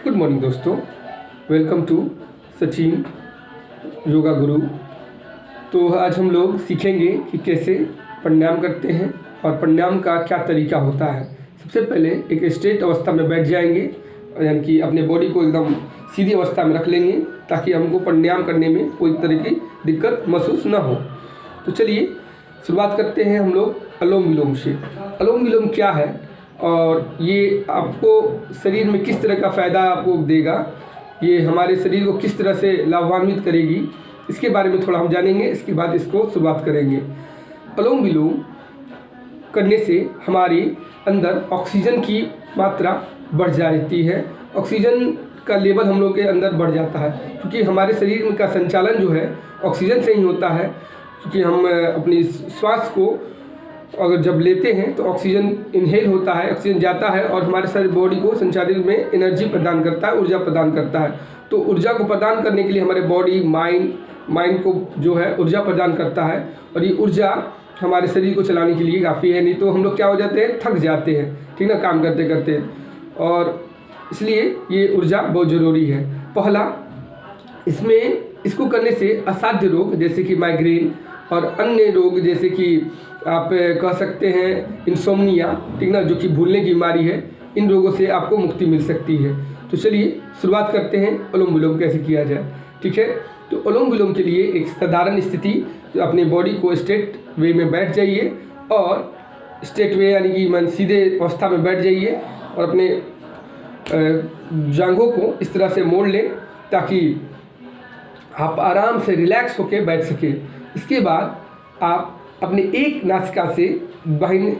Good morning दोस्तों, welcome to Sachin yoga गुरु। तो आज हम लोग सीखेंगे कि कैसे प्राणायाम करते हैं और प्राणायाम का क्या तरीका होता है। सबसे पहले एक स्ट्रेट अवस्था में बैठ जाएंगे, यानी कि अपने बॉडी को एकदम सीधी अवस्था में रख लेंगे ताकि हमको प्राणायाम करने में कोई तरह की दिक्कत महसूस ना हो। तो चलिए शुरुआत करते हैं हम लोग अनुलोम विलोम से। अनुलोम विलोम क्या है और ये आपको शरीर में किस तरह का फ़ायदा आपको देगा, ये हमारे शरीर को किस तरह से लाभान्वित करेगी, इसके बारे में थोड़ा हम जानेंगे। इसके बाद इसको शुरुआत करेंगे। अनुलोम विलोम करने से हमारी अंदर ऑक्सीजन की मात्रा बढ़ जाती है, ऑक्सीजन का लेवल हम लोग के अंदर बढ़ जाता है, क्योंकि हमारे शरीर का संचालन जो है ऑक्सीजन से ही होता है। क्योंकि हम अपनी श्वास को अगर जब लेते हैं तो ऑक्सीजन इनहेल होता है, ऑक्सीजन जाता है और हमारे सारे बॉडी को संचालन में एनर्जी प्रदान करता है, ऊर्जा प्रदान करता है। तो ऊर्जा को प्रदान करने के लिए हमारे बॉडी माइंड को जो है ऊर्जा प्रदान करता है, और ये ऊर्जा हमारे शरीर को चलाने के लिए काफ़ी है। नहीं तो हम लोग क्या हो जाते हैं, थक जाते हैं, ठीक ना, काम करते करते। और इसलिए ये ऊर्जा बहुत ज़रूरी है। पहला, इसको करने से असाध्य रोग जैसे कि माइग्रेन और अन्य रोग जैसे कि आप कह सकते हैं इंसोम्निया, ठीक ना, जो कि भूलने की बीमारी है, इन रोगों से आपको मुक्ति मिल सकती है। तो चलिए शुरुआत करते हैं अनुलोम विलोम कैसे किया जाए। ठीक है, तो अनुलोम विलोम के लिए एक साधारण स्थिति, अपने बॉडी को स्ट्रेट वे में बैठ जाइए, और स्ट्रेट वे यानी कि मन सीधे अवस्था में बैठ जाइए और अपने जांघों को इस तरह से मोड़ लें ताकि आप आराम से रिलैक्स होकर बैठ सकें। इसके बाद आप अपने एक नासिका से बाहिर,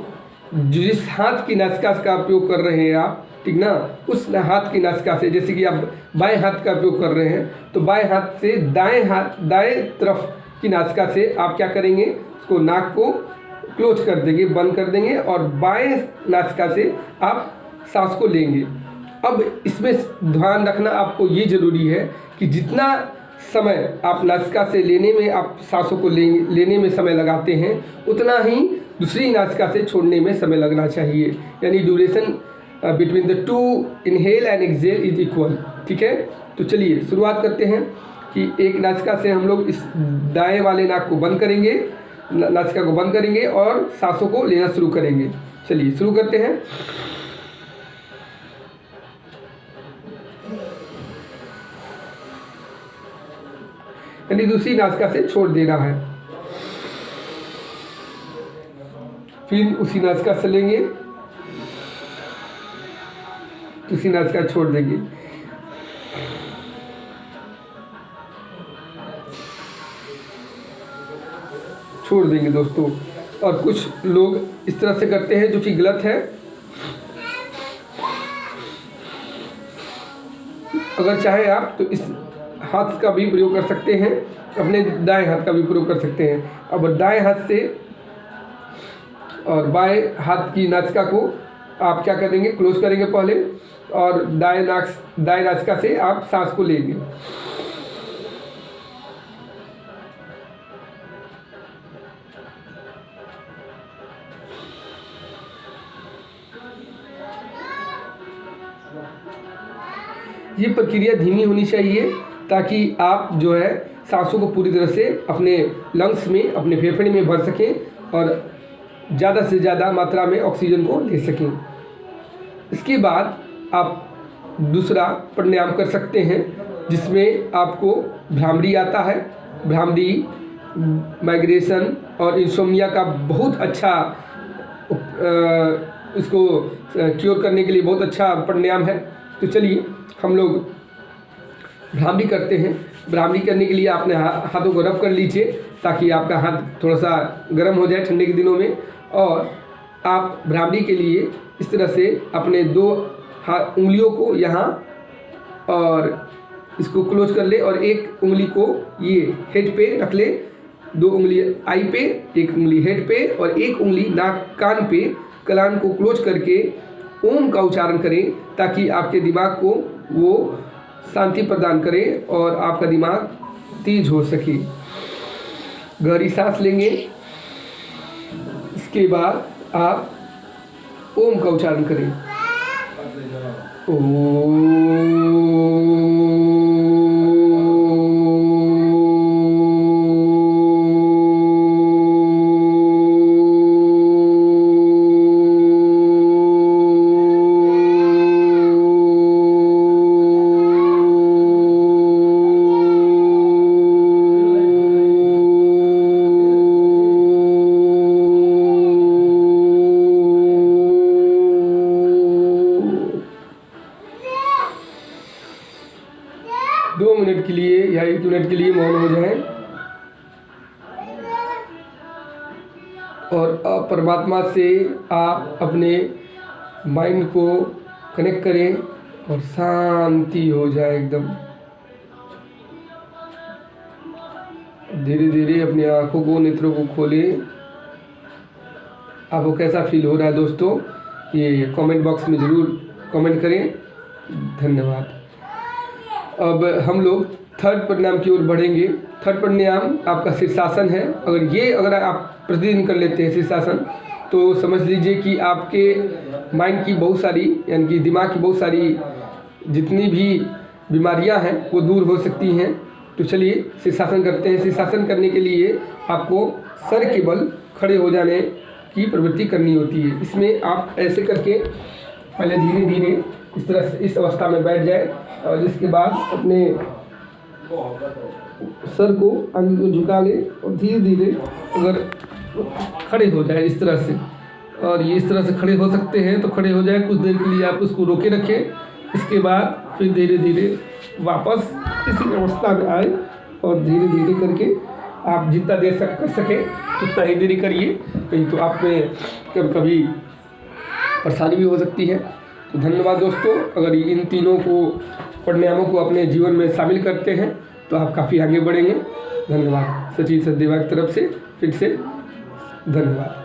जिस हाथ की नासिका का उपयोग कर रहे हैं आप, ठीक ना, उस हाथ की नासिका से, जैसे कि आप बाएं हाथ का उपयोग कर रहे हैं तो बाएं हाथ से दाएं तरफ की नासिका से आप क्या करेंगे, उसको नाक को क्लोज कर देंगे, बंद कर देंगे, और बाएं नासिका से आप सांस को लेंगे। अब इसमें ध्यान रखना आपको ये ज़रूरी है कि जितना समय आप नासिका से लेने में, आप सांसों को लेने में समय लगाते हैं, उतना ही दूसरी नासिका से छोड़ने में समय लगना चाहिए। यानी duration between the two inhale and exhale is equal. ठीक है, तो चलिए शुरुआत करते हैं कि एक नासिका से हम लोग इस दाएं वाले नाक को बंद करेंगे, नासिका को बंद करेंगे और सांसों को लेना शुरू करेंगे। चलिए शुरू करते हैं। यानी दूसरी नासिका से छोड़ देना है, फिर उसी नासिका से लेंगे, दूसरी नासिका छोड़ देंगे। छोड़ देंगे दोस्तों। और कुछ लोग इस तरह से करते हैं जो कि गलत है। अगर चाहे आप तो इस हाथ का भी प्रयोग कर सकते हैं, अपने दाएं हाथ का भी प्रयोग कर सकते हैं। अब दाएं हाथ से और बाएं हाथ की नासिका को आप क्या करेंगे, क्लोज करेंगे पहले, और दाएं नासिका से आप सांस को लेंगे। ये प्रक्रिया धीमी होनी चाहिए ताकि आप जो है सांसों को पूरी तरह से अपने लंग्स में, अपने फेफड़े में भर सकें और ज़्यादा से ज़्यादा मात्रा में ऑक्सीजन को ले सकें। इसके बाद आप दूसरा प्राणायाम कर सकते हैं जिसमें आपको भ्रामरी आता है। भ्रामरी माइग्रेशन और इंसोम्निया का बहुत अच्छा, इसको क्योर करने के लिए बहुत अच्छा प्राणायाम है। तो चलिए हम लोग भ्रामरी करते हैं। भ्रामरी करने के लिए अपने हाथों को रब कर लीजिए ताकि आपका हाथ थोड़ा सा गर्म हो जाए ठंडे के दिनों में। और आप भ्रामरी के लिए इस तरह से अपने दो उंगलियों को यहाँ और इसको क्लोज कर ले, और एक उंगली को ये हेड पे रख ले, दो उंगली आई पे, एक उंगली हेड पे और एक उंगली नाक कान पे। कान को क्लोज करके ओम का उच्चारण करें ताकि आपके दिमाग को वो शांति प्रदान करें और आपका दिमाग तेज हो सके। गहरी सांस लेंगे, इसके बाद आप ओम का उच्चारण करें। ओम। 2 मिनट के लिए या 1 मिनट के लिए मौन हो जाएं और परमात्मा से आप अपने माइंड को कनेक्ट करें और शांति हो जाए एकदम। धीरे धीरे अपनी आंखों को, नेत्रों को खोलें। आपको कैसा फील हो रहा है दोस्तों, ये कमेंट बॉक्स में ज़रूर कमेंट करें। धन्यवाद। अब हम लोग थर्ड प्राणायाम की ओर बढ़ेंगे। थर्ड प्राणायाम आपका शीर्षासन है। अगर आप प्रतिदिन कर लेते हैं शीर्षासन, तो समझ लीजिए कि आपके माइंड की बहुत सारी, यानी कि दिमाग की बहुत सारी जितनी भी बीमारियां हैं वो दूर हो सकती हैं। तो चलिए शीर्षासन करते हैं। शीर्षासन करने के लिए आपको सर के बल खड़े हो जाने की प्रवृत्ति करनी होती है। इसमें आप ऐसे करके पहले धीरे धीरे इस तरह से इस अवस्था में बैठ जाए और इसके बाद अपने सर को, आंखें को झुका ले और धीरे धीरे अगर खड़े हो जाए इस तरह से, और ये इस तरह से खड़े हो सकते हैं तो खड़े हो जाए। कुछ देर के लिए आप उसको रोके रखें। इसके बाद फिर धीरे धीरे वापस इसी अवस्था में आए और धीरे धीरे करके आप जितना देर कर सकें उतना ही देरी करिए, नहीं तो आप में कभी परेशानी भी हो सकती है। तो धन्यवाद दोस्तों। अगर इन तीनों को प्राणायामों को अपने जीवन में शामिल करते हैं तो आप काफ़ी आगे बढ़ेंगे। धन्यवाद। सचिन सचदेवा की तरफ से फिर से धन्यवाद।